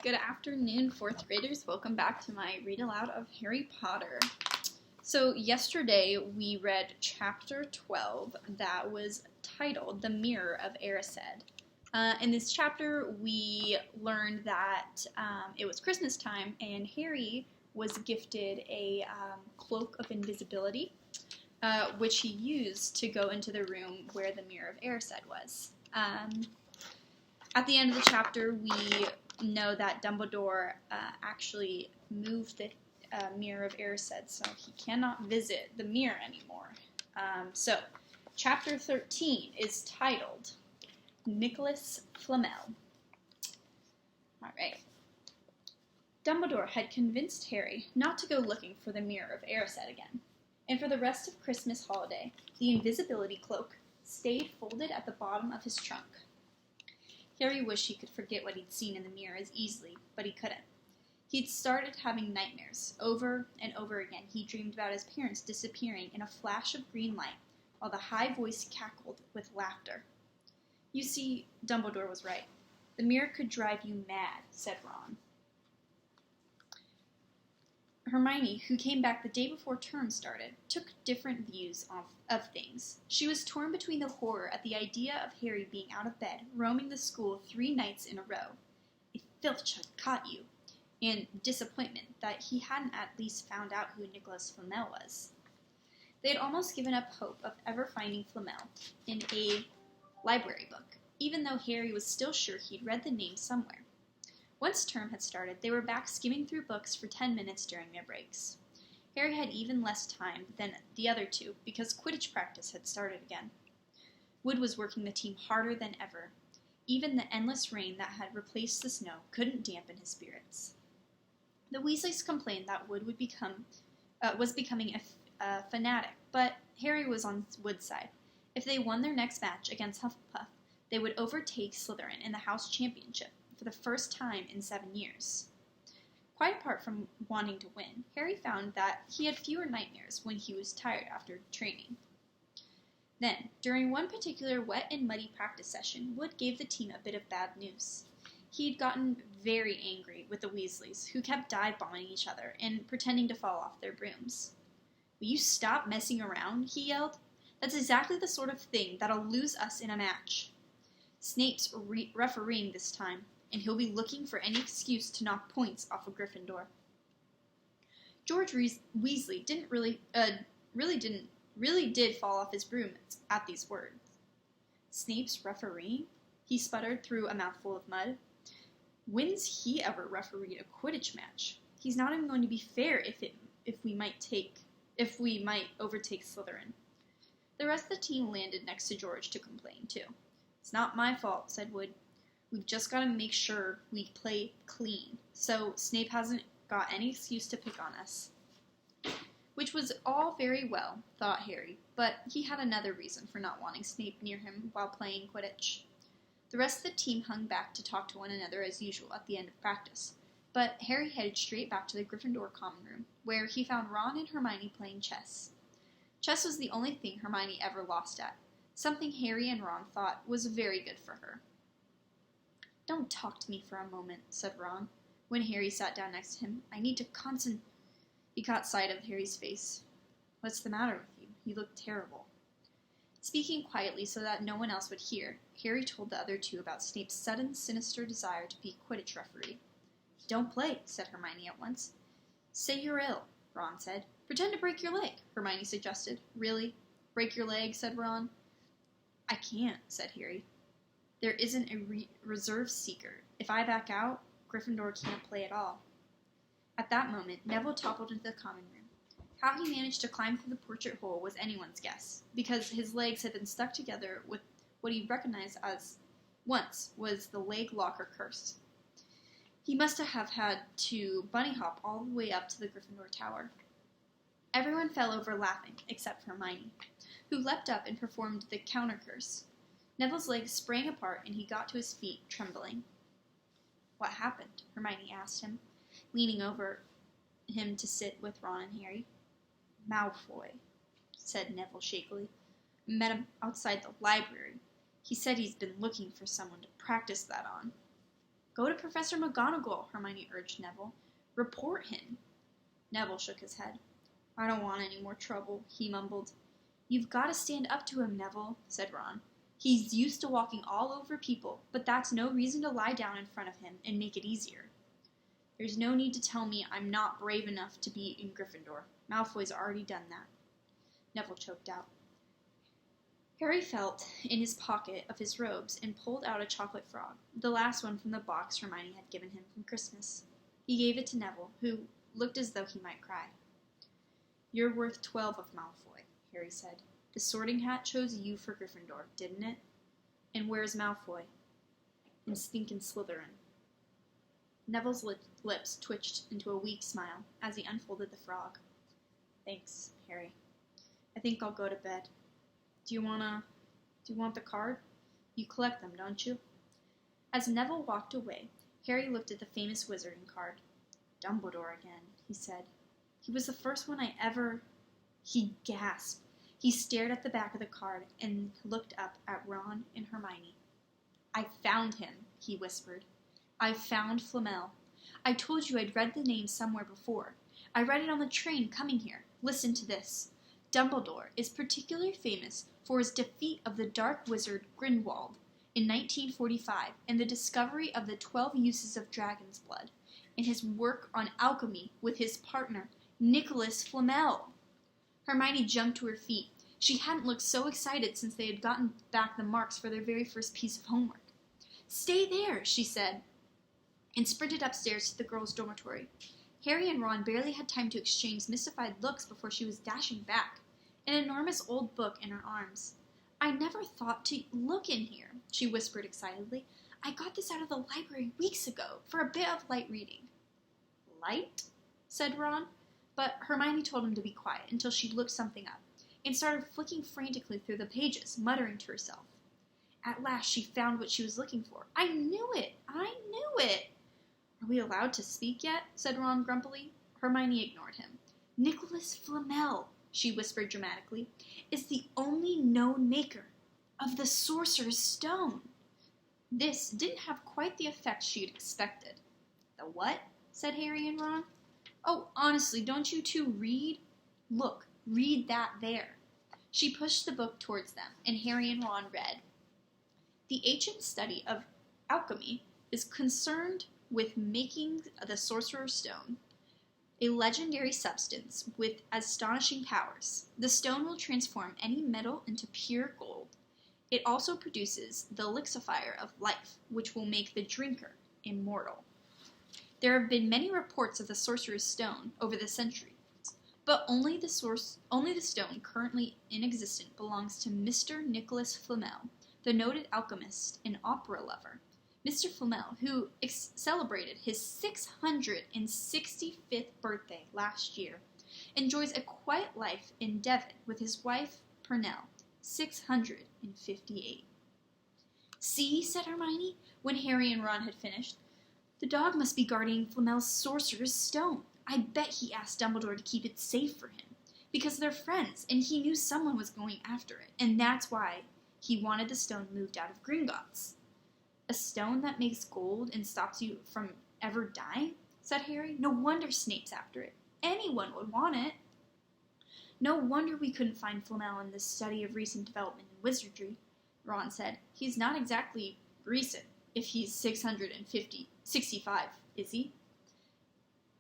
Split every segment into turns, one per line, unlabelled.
Good afternoon, 4th graders. Welcome back to my read aloud of Harry Potter. So yesterday we read chapter 12 that was titled The Mirror of Erised. In this chapter we learned that it was Christmas time and Harry was gifted a cloak of invisibility, which he used to go into the room where the Mirror of Erised was. At the end of the chapter, we know that Dumbledore actually moved the Mirror of Erised, so he cannot visit the mirror anymore. So, chapter 13 is titled Nicholas Flamel. Alright. Dumbledore had convinced Harry not to go looking for the Mirror of Erised again, and for the rest of Christmas holiday, the invisibility cloak stayed folded at the bottom of his trunk. Harry wished he could forget what he'd seen in the mirror as easily, but he couldn't. He'd started having nightmares. Over and over again, he dreamed about his parents disappearing in a flash of green light, while the high voice cackled with laughter. You see, Dumbledore was right. The mirror could drive you mad, said Ron. Hermione, who came back the day before term started, took different views of things. She was torn between the horror at the idea of Harry being out of bed, roaming the school 3 nights in a row, if Filch had caught you, and disappointment that he hadn't at least found out who Nicholas Flamel was. They had almost given up hope of ever finding Flamel in a library book, even though Harry was still sure he'd read the name somewhere. Once term had started, they were back skimming through books for 10 minutes during their breaks. Harry had even less time than the other two because Quidditch practice had started again. Wood was working the team harder than ever. Even the endless rain that had replaced the snow couldn't dampen his spirits. The Weasleys complained that Wood was becoming a fanatic, but Harry was on Wood's side. If they won their next match against Hufflepuff, they would overtake Slytherin in the house championship for the first time in 7 years. Quite apart from wanting to win, Harry found that he had fewer nightmares when he was tired after training. Then, during one particular wet and muddy practice session, Wood gave the team a bit of bad news. He had gotten very angry with the Weasleys, who kept dive-bombing each other and pretending to fall off their brooms. "Will you stop messing around?" he yelled. "That's exactly the sort of thing that'll lose us in a match. Snape's refereeing this time, and he'll be looking for any excuse to knock points off of Gryffindor." George Weasley really did fall off his broom at these words. "Snape's refereeing?" he sputtered through a mouthful of mud. "When's he ever refereed a Quidditch match? He's not even going to be fair if we might overtake Slytherin." The rest of the team landed next to George to complain too. "It's not my fault," said Wood. "We've just got to make sure we play clean, so Snape hasn't got any excuse to pick on us." Which was all very well, thought Harry, but he had another reason for not wanting Snape near him while playing Quidditch. The rest of the team hung back to talk to one another as usual at the end of practice, but Harry headed straight back to the Gryffindor common room, where he found Ron and Hermione playing chess. Chess was the only thing Hermione ever lost at, something Harry and Ron thought was very good for her. "Don't talk to me for a moment," said Ron, when Harry sat down next to him. "I need to concentrate." He caught sight of Harry's face. "What's the matter with you? You look terrible." Speaking quietly so that no one else would hear, Harry told the other two about Snape's sudden, sinister desire to be Quidditch referee. "Don't play," said Hermione at once. "Say you're ill," Ron said. "Pretend to break your leg," Hermione suggested. "Really? Break your leg?" said Ron. "I can't," said Harry. "There isn't a reserve seeker. If I back out, Gryffindor can't play at all." At that moment, Neville toppled into the common room. How he managed to climb through the portrait hole was anyone's guess, because his legs had been stuck together with what he recognized as once was the leg locker curse. He must have had to bunny hop all the way up to the Gryffindor tower. Everyone fell over laughing, except for Hermione, who leapt up and performed the counter curse. Neville's legs sprang apart, and he got to his feet, trembling. "What happened?" Hermione asked him, leaning over him to sit with Ron and Harry. "Malfoy," said Neville shakily. "Met him outside the library. He said he's been looking for someone to practice that on." Go to Professor McGonagall, Hermione urged Neville. Report him. Neville shook his head. I don't want any more trouble, he mumbled. You've got to stand up to him, Neville, said Ron. He's used to walking all over people, but that's no reason to lie down in front of him and make it easier. There's no need to tell me I'm not brave enough to be in Gryffindor. Malfoy's already done that. Neville choked out. Harry felt in his pocket of his robes and pulled out a chocolate frog, the last one from the box Hermione had given him from Christmas. He gave it to Neville, who looked as though he might cry. You're worth 12 of Malfoy, Harry said. The Sorting Hat chose you for Gryffindor, didn't it? And where's Malfoy? And stinkin' Slytherin. Neville's lips twitched into a weak smile as he unfolded the frog. Thanks, Harry. I think I'll go to bed. Do you want the card? You collect them, don't you? As Neville walked away, Harry looked at the famous wizarding card. Dumbledore again, he said. He was the first one I ever... He gasped. He stared at the back of the card and looked up at Ron and Hermione. I found him, he whispered. I found Flamel. I told you I'd read the name somewhere before. I read it on the train coming here. Listen to this. Dumbledore is particularly famous for his defeat of the dark wizard Grindelwald in 1945 and the discovery of the 12 uses of dragon's blood, and his work on alchemy with his partner, Nicholas Flamel. Hermione jumped to her feet. She hadn't looked so excited since they had gotten back the marks for their very first piece of homework. Stay there, she said, and sprinted upstairs to the girls' dormitory. Harry and Ron barely had time to exchange mystified looks before she was dashing back, an enormous old book in her arms. I never thought to look in here, she whispered excitedly. I got this out of the library weeks ago for a bit of light reading. Light? Said Ron, but Hermione told him to be quiet until she looked something up and started flicking frantically through the pages, muttering to herself. At last she found what she was looking for. I knew it! I knew it! Are we allowed to speak yet? Said Ron grumpily. Hermione ignored him. Nicholas Flamel, she whispered dramatically, is the only known maker of the Sorcerer's Stone. This didn't have quite the effect she had expected. The what? Said Harry and Ron. Oh, honestly, don't you two read? Look, read that there. She pushed the book towards them, and Harry and Ron read. The ancient study of alchemy is concerned with making the Sorcerer's Stone, a legendary substance with astonishing powers. The stone will transform any metal into pure gold. It also produces the elixifier of life, which will make the drinker immortal. There have been many reports of the Sorcerer's Stone over the centuries, but only the stone currently in existence belongs to Mr. Nicholas Flamel, the noted alchemist and opera lover. Mr. Flamel, who celebrated his 665th birthday last year, enjoys a quiet life in Devon with his wife, Pernell, 658. See, said Hermione, when Harry and Ron had finished. The dog must be guarding Flamel's Sorcerer's Stone. I bet he asked Dumbledore to keep it safe for him, because they're friends, and he knew someone was going after it, and that's why he wanted the stone moved out of Gringotts. A stone that makes gold and stops you from ever dying? Said Harry. No wonder Snape's after it. Anyone would want it. No wonder we couldn't find Flamel in this study of recent development in wizardry, Ron said. He's not exactly recent, if he's 65, is he?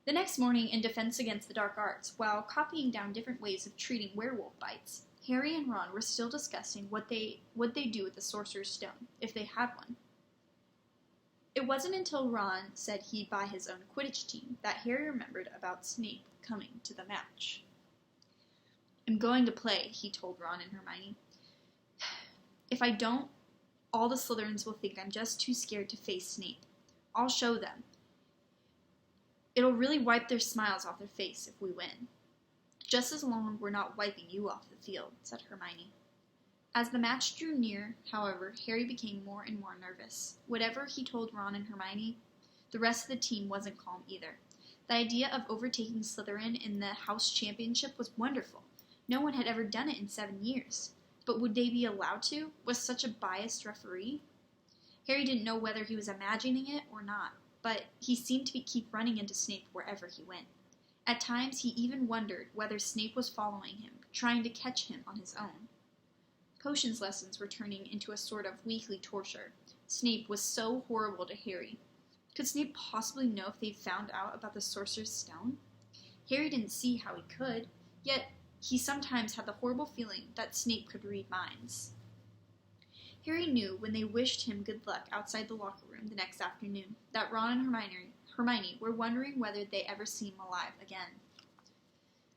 The next morning, in defense against the dark arts, while copying down different ways of treating werewolf bites, Harry and Ron were still discussing what they'd do with the Sorcerer's Stone, if they had one. It wasn't until Ron said he'd buy his own Quidditch team that Harry remembered about Snape coming to the match. I'm going to play, he told Ron and Hermione. If I don't, all the Slytherins will think I'm just too scared to face Snape. I'll show them. It'll really wipe their smiles off their face if we win. Just as long as we're not wiping you off the field, said Hermione. As the match drew near, however, Harry became more and more nervous. Whatever he told Ron and Hermione, the rest of the team wasn't calm either. The idea of overtaking Slytherin in the house championship was wonderful. No one had ever done it in 7 years. But would they be allowed to, with such a biased referee? Harry didn't know whether he was imagining it or not, but he seemed to keep running into Snape wherever he went. At times, he even wondered whether Snape was following him, trying to catch him on his own. Potions lessons were turning into a sort of weekly torture. Snape was so horrible to Harry. Could Snape possibly know if they'd found out about the Sorcerer's Stone? Harry didn't see how he could, yet he sometimes had the horrible feeling that Snape could read minds. Harry knew when they wished him good luck outside the locker room the next afternoon that Ron and Hermione were wondering whether they'd ever see him alive again.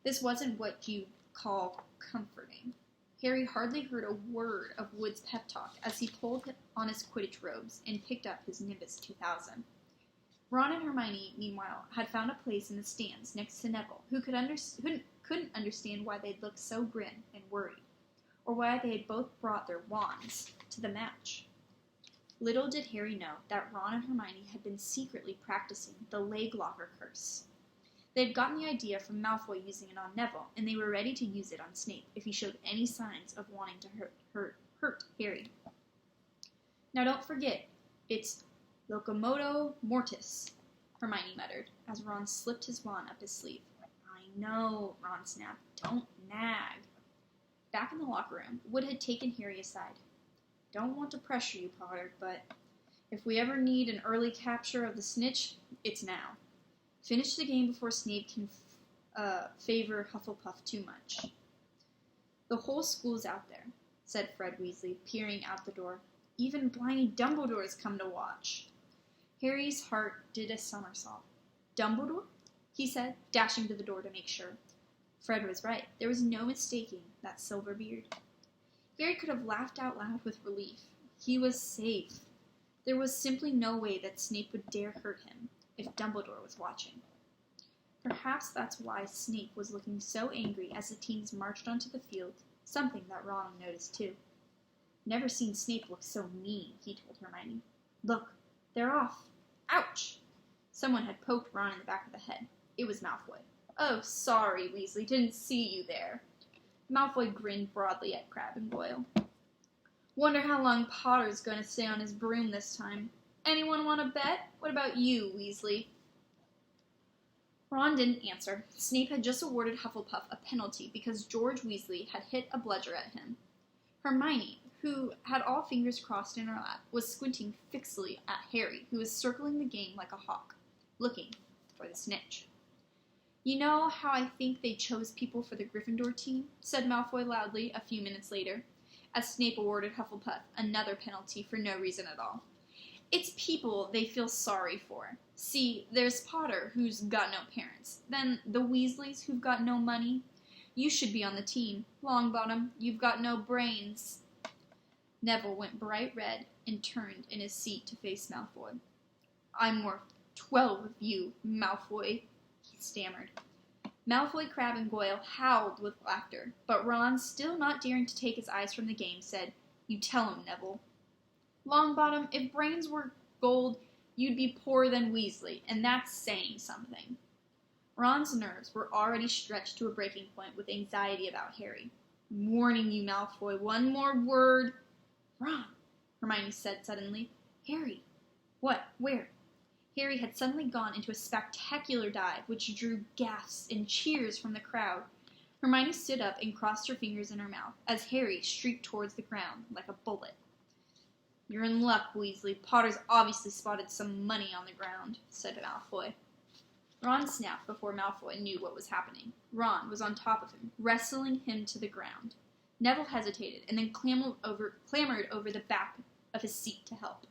This wasn't what you'd call comforting. Harry hardly heard a word of Wood's pep talk as he pulled on his Quidditch robes and picked up his Nimbus 2000. Ron and Hermione, meanwhile, had found a place in the stands next to Neville, who couldn't understand why they'd looked so grim and worried, or why they had both brought their wands to the match. Little did Harry know that Ron and Hermione had been secretly practicing the leg locker curse. They had gotten the idea from Malfoy using it on Neville, and they were ready to use it on Snape if he showed any signs of wanting to hurt Harry. Now don't forget, it's Locomoto Mortis, Hermione muttered, as Ron slipped his wand up his sleeve. I know, Ron snapped. Don't nag. Back in the locker room, Wood had taken Harry aside. Don't want to pressure you, Potter, but if we ever need an early capture of the snitch, it's now. Finish the game before Snape can favor Hufflepuff too much. The whole school's out there, said Fred Weasley, peering out the door. Even Bliney Dumbledore's come to watch. Harry's heart did a somersault. Dumbledore? He said, dashing to the door to make sure. Fred was right. There was no mistaking that silver beard. Harry could have laughed out loud with relief. He was safe. There was simply no way that Snape would dare hurt him if Dumbledore was watching. Perhaps that's why Snape was looking so angry as the teens marched onto the field, something that Ron noticed too. Never seen Snape look so mean, he told Hermione. Look, they're off. Ouch! Someone had poked Ron in the back of the head. It was Malfoy. Oh, sorry, Weasley, didn't see you there. Malfoy grinned broadly at Crabbe and Goyle. Wonder how long Potter's going to stay on his broom this time. Anyone want to bet? What about you, Weasley? Ron didn't answer. Snape had just awarded Hufflepuff a penalty because George Weasley had hit a bludger at him. Hermione, who had all fingers crossed in her lap, was squinting fixedly at Harry, who was circling the game like a hawk, looking for the snitch. You know how I think they chose people for the Gryffindor team? Said Malfoy loudly a few minutes later, as Snape awarded Hufflepuff another penalty for no reason at all. It's people they feel sorry for. See, there's Potter, who's got no parents. Then the Weasleys, who've got no money. You should be on the team. Longbottom, you've got no brains. Neville went bright red and turned in his seat to face Malfoy. I'm worth 12 of you, Malfoy, he stammered. Malfoy, Crabbe, and Goyle howled with laughter, but Ron, still not daring to take his eyes from the game, said, You tell him, Neville. Longbottom, if brains were gold, you'd be poorer than Weasley, and that's saying something. Ron's nerves were already stretched to a breaking point with anxiety about Harry. I'm warning you, Malfoy, one more word. Ron, Hermione said suddenly. Harry. What? Where? Harry had suddenly gone into a spectacular dive, which drew gasps and cheers from the crowd. Hermione stood up and crossed her fingers in her mouth, as Harry streaked towards the ground like a bullet. You're in luck, Weasley. Potter's obviously spotted some money on the ground, said Malfoy. Ron snapped before Malfoy knew what was happening. Ron was on top of him, wrestling him to the ground. Neville hesitated and then clambered over the back of his seat to help.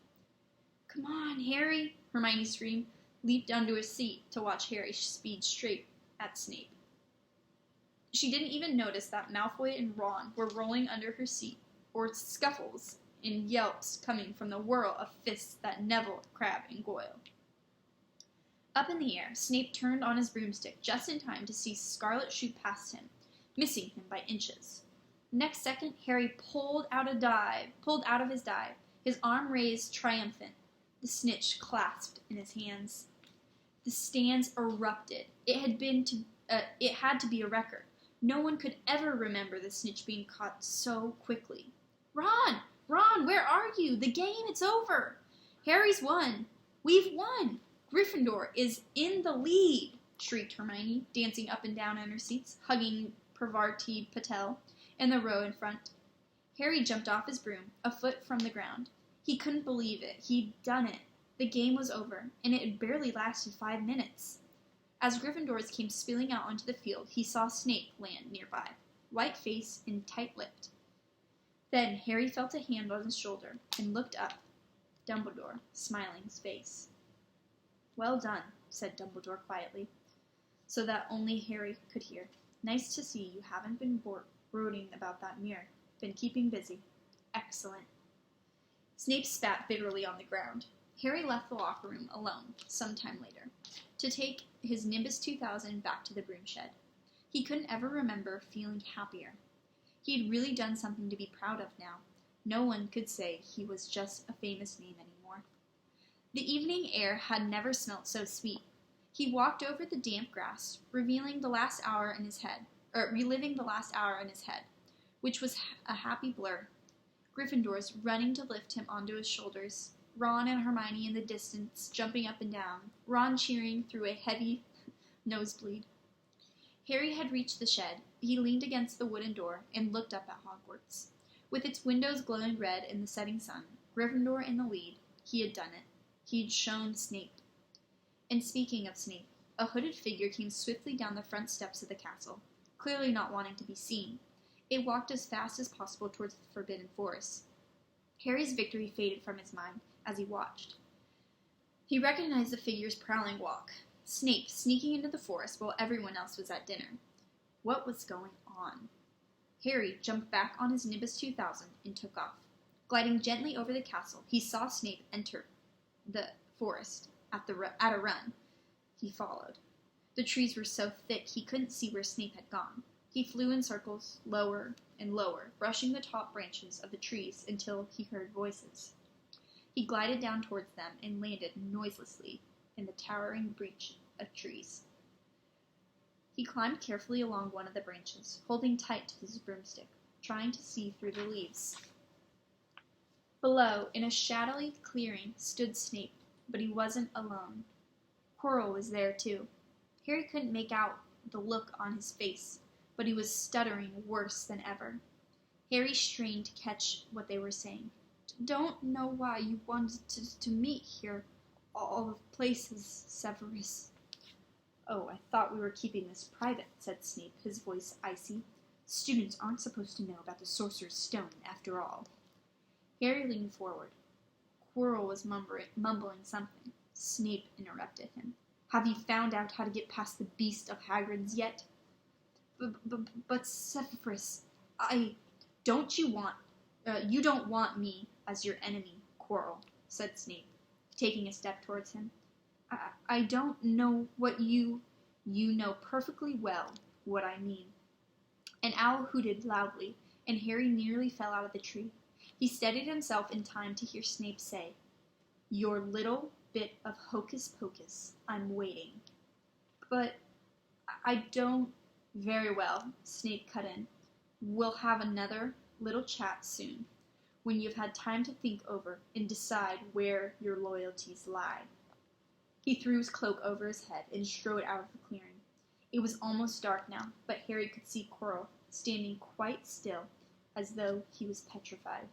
Come on, Harry, Hermione screamed, leaped onto his seat to watch Harry speed straight at Snape. She didn't even notice that Malfoy and Ron were rolling under her seat, or scuffles and yelps coming from the whirl of fists that Neville, Crabbe, and Goyle. Up in the air, Snape turned on his broomstick just in time to see Scarlet shoot past him, missing him by inches. Next second, Harry pulled out of his dive, his arm raised triumphant, the snitch clasped in his hands. The stands erupted. It had to be a record. No one could ever remember the snitch being caught so quickly. Ron, where are you? The game, it's over! Harry's won! We've won! Gryffindor is in the lead! Shrieked Hermione, dancing up and down in her seats, hugging Parvati Patel in the row in front. Harry jumped off his broom, a foot from the ground. He couldn't believe it. He'd done it. The game was over, and it had barely lasted 5 minutes. As Gryffindors came spilling out onto the field, he saw Snape land nearby, white-faced and tight-lipped. Then Harry felt a hand on his shoulder and looked up. Dumbledore, smiling his face. "Well done," said Dumbledore quietly, so that only Harry could hear. "Nice to see you haven't been brooding about that mirror. Been keeping busy. Excellent." Snape spat bitterly on the ground. Harry left the locker room alone some time later to take his Nimbus 2000 back to the broom shed. He couldn't ever remember feeling happier. He had really done something to be proud of now. No one could say he was just a famous name anymore. The evening air had never smelt so sweet. He walked over the damp grass, reliving the last hour in his head, which was a happy blur. Gryffindors running to lift him onto his shoulders, Ron and Hermione in the distance, jumping up and down, Ron cheering through a heavy nosebleed. Harry had reached the shed. He leaned against the wooden door and looked up at Hogwarts. With its windows glowing red in the setting sun, Gryffindor in the lead, he had done it. He'd shown Snape. And speaking of Snape, a hooded figure came swiftly down the front steps of the castle, clearly not wanting to be seen. It walked as fast as possible towards the Forbidden Forest. Harry's victory faded from his mind as he watched. He recognized the figure's prowling walk. Snape sneaking into the forest while everyone else was at dinner. What was going on? Harry jumped back on his Nimbus 2000 and took off. Gliding gently over the castle, he saw Snape enter the forest at a run. He followed. The trees were so thick he couldn't see where Snape had gone. He flew in circles, lower and lower, brushing the top branches of the trees until he heard voices. He glided down towards them and landed noiselessly in the towering breach of trees. He climbed carefully along one of the branches, holding tight to his broomstick, trying to see through the leaves. Below, in a shadowy clearing, stood Snape, but he wasn't alone. Quirrell was there, too. Harry couldn't make out the look on his face, but he was stuttering worse than ever. Harry strained to catch what they were saying. "Don't know why you wanted to meet here, all of places, Severus." "Oh, I thought we were keeping this private," said Snape, his voice icy. "Students aren't supposed to know about the Sorcerer's Stone, after all." Harry leaned forward. Quirrell was mumbling something. Snape interrupted him. "Have you found out how to get past the beast of Hagrid's yet?" But Severus, you don't want me as your enemy, Quirrell," said Snape, taking a step towards him. I don't know what you know perfectly well what I mean." An owl hooted loudly, and Harry nearly fell out of the tree. He steadied himself in time to hear Snape say, "Your little bit of hocus-pocus. I'm waiting." "But I don't—" "Very well," Snape cut in. "We'll have another little chat soon, when you've had time to think over and decide where your loyalties lie." He threw his cloak over his head and strode out of the clearing. It was almost dark now, but Harry could see Quirrell standing quite still, as though he was petrified.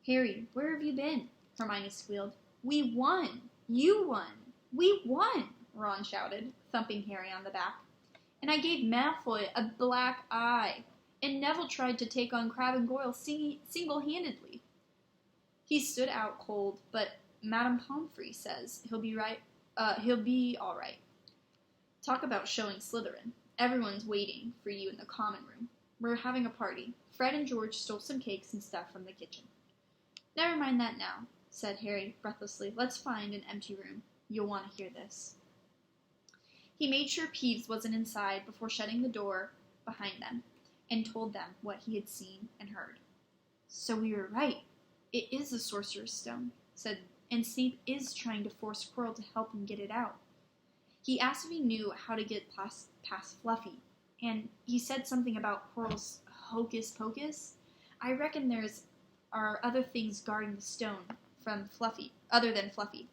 "Harry, where have you been?" Hermione squealed. "We won! You won! We won!" Ron shouted, thumping Harry on the back. "And I gave Malfoy a black eye, and Neville tried to take on Crabbe and Goyle single-handedly. He stood out cold, but Madame Pomfrey says he'll be all right. Talk about showing Slytherin. Everyone's waiting for you in the common room. We're having a party. Fred and George stole some cakes and stuff from the kitchen." "Never mind that now," said Harry breathlessly. "Let's find an empty room. You'll want to hear this." He made sure Peeves wasn't inside before shutting the door behind them, and told them what he had seen and heard. "So we were right. It is the Sorcerer's Stone," and Snape is trying to force Quirrell to help him get it out. He asked if he knew how to get past Fluffy, and he said something about Quirrell's hocus-pocus. I reckon are other things guarding the stone from Fluffy, other than Fluffy.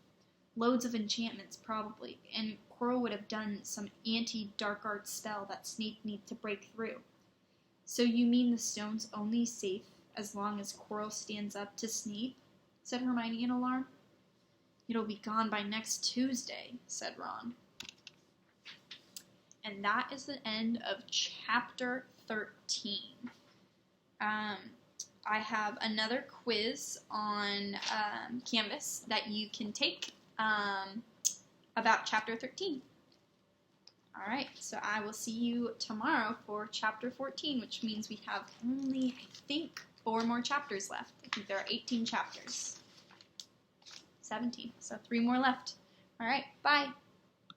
Loads of enchantments, probably, and Quirrell would have done some anti-dark arts spell that Snape needs to break through. So you mean the stone's only safe as long as Quirrell stands up to Snape? Said Hermione in alarm. It'll be gone by next Tuesday, said Ron. And that is the end of chapter 13. I have another quiz on Canvas that you can take about chapter 13. All right, so I will see you tomorrow for chapter 14, which means we have only, I think, 4 more chapters left. I think there are 18 chapters. 17, so 3 more left. All right, bye.